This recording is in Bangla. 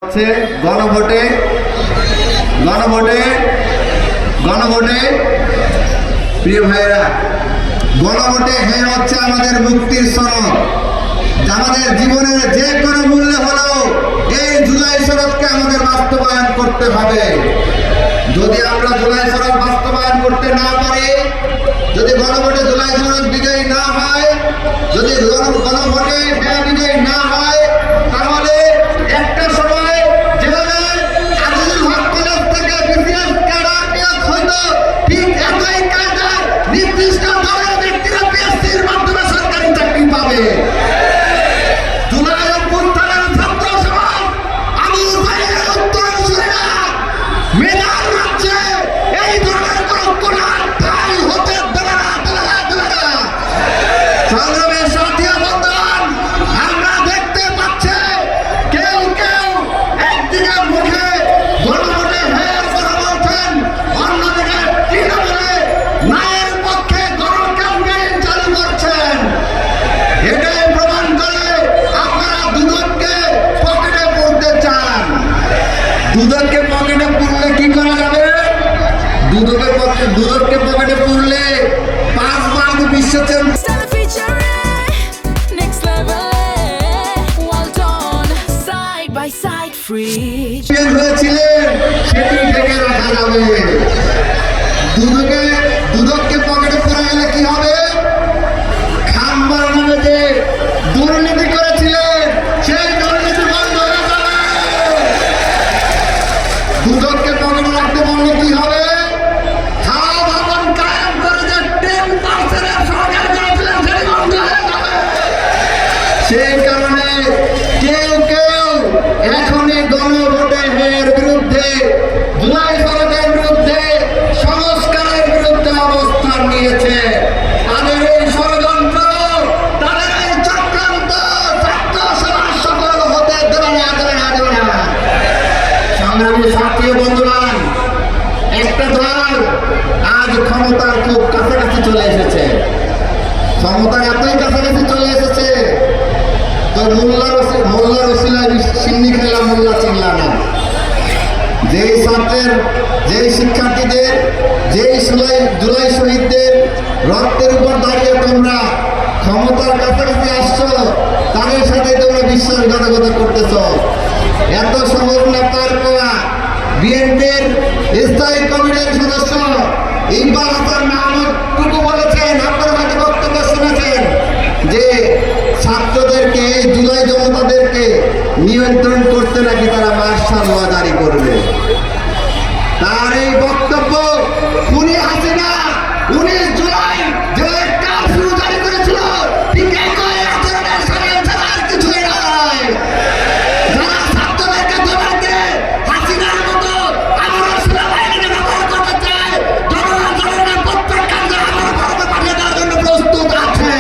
হচ্ছে গণভোটে গণভোটে গণভোটে প্রিয় ভাইরা, গণভোটে হ্যাঁ হচ্ছে আমাদের মুক্তির সনদ। আমাদের জীবনের যে কোনো মূল্যে হলেও এই জুলাই সনদকে আমাদের বাস্তবায়ন করতে হবে। যদি আমরা জুলাই সনদ বাস্তবায়ন করতে না পারি, যদি গণভোটে জুলাই সনদ বিজয়ী না হয়, যদি গণভোটে হ্যাঁ বিজয়ী না হয়, তাহলে একটা সময় যেভাবে আজিজুল হক কলেজ থেকে বিসিএস ক্যাডার নিয়োগ হতো, ঠিক একই কায়দায় নির্দিষ্ট দলের ব্যক্তিরা পিএসসির মাধ্যমে সরকারি চাকরি পাবে। জুলাই অভ্যুত্থানের ছাত্র সমাজ আবু সাইদের উত্তরসূরিরা মেধার রাজ্যে এই ধরনের কোনো ঠাঁই হতে দেবে না। সংগ্রামের সাথী বন্ধুগণ, আমরা দেখতে পাচ্ছি কেউ কেউ একদিকে মুখে গণভোটে হ্যাঁ কথা বলছেন, অন্যদিকে তৃণমূলে ন্যায়ের পক্ষে গণক্যাম্পেইন চালু করছেন। এটাই প্রমাণ করে আপনারা দুদককে পকেটে পুরতে চান। দুদককে পকেটে পুরলে কি করা যাবে? দুদককে পকেটে পুরলে 5 বার বিশ্ব চ্যাম্পিয়ন হয়েছিলেন, সেটি থেকে রাখা যাবে। দুদককে পকেটে পুরে গেলে কি হবে? খাম্বার নামে যে দুর্নীতি করেছিলেন, সেই দুর্নীতি বন্ধ হয়ে যাবে। দুদককে পকেটে রাখতে বললে কি হবে? খাওয়া ভবন কায়েম করে যে 10% সরকার করেছিলেন, সেটি বন্ধ হয়ে যাবে। সেই কারণে কেউ এখনই গণভোটে হ্যাঁর বিরুদ্ধে, জুলাই সনদের বিরুদ্ধে, সংস্কারের বিরুদ্ধে অবস্থান নিয়েছে। তাদের এই ষড়যন্ত্র, তাদের এই চক্রান্ত ছাত্র সমাজ সফল হতে দেবে না। সংগ্রামী সাথী বন্ধুগণ, একটা দল আজ ক্ষমতার খুব কাছাকাছি চলে এসেছে। ক্ষমতার এতই কাছাকাছি চলে এসেছে তো মোল্লার ওসিলায় সিন্নি খেলা মোল্লা চিনলা না। যেই ছাত্রের, যেই শিক্ষার্থীদের, যেই জুলাই শহীদদের রক্তের উপর দাঁড়িয়ে তোমরা ক্ষমতার কাছাকাছি আসছো, তাদের সাথে তোমরা বিশ্বাসঘাতকতা করতেছ। এত সহজ না পার করা। বিএনপির স্থায়ী কমিটির সদস্য ইকবাল হাসান মাহমুদ টুকু বলেছেন, আপনারা হয়তো বক্তব্য শুনেছেন, যে ছাত্রদেরকে, জুলাই জনতাদেরকে নিয়ন্ত্রণ করতে নাকি তারা মার্শাল ল জারি করবে। তার এই বক্তব্য খুনি হাসিনা 19 জুলাই যে কারফিউ জারি করেছিল, ঠিক একই আচরণের সামিল ছাড়া আর কিছুই নয়। যারা ছাত্রদেরকে ধরে হাসিনার মতো আমরা সেনাবাহিনীকে ব্যবহার করতে চায়, জনগণের প্রত্যেক কাজে আমরা ভারতে পাঠিয়ে দেওয়ার জন্য প্রস্তুত আছে।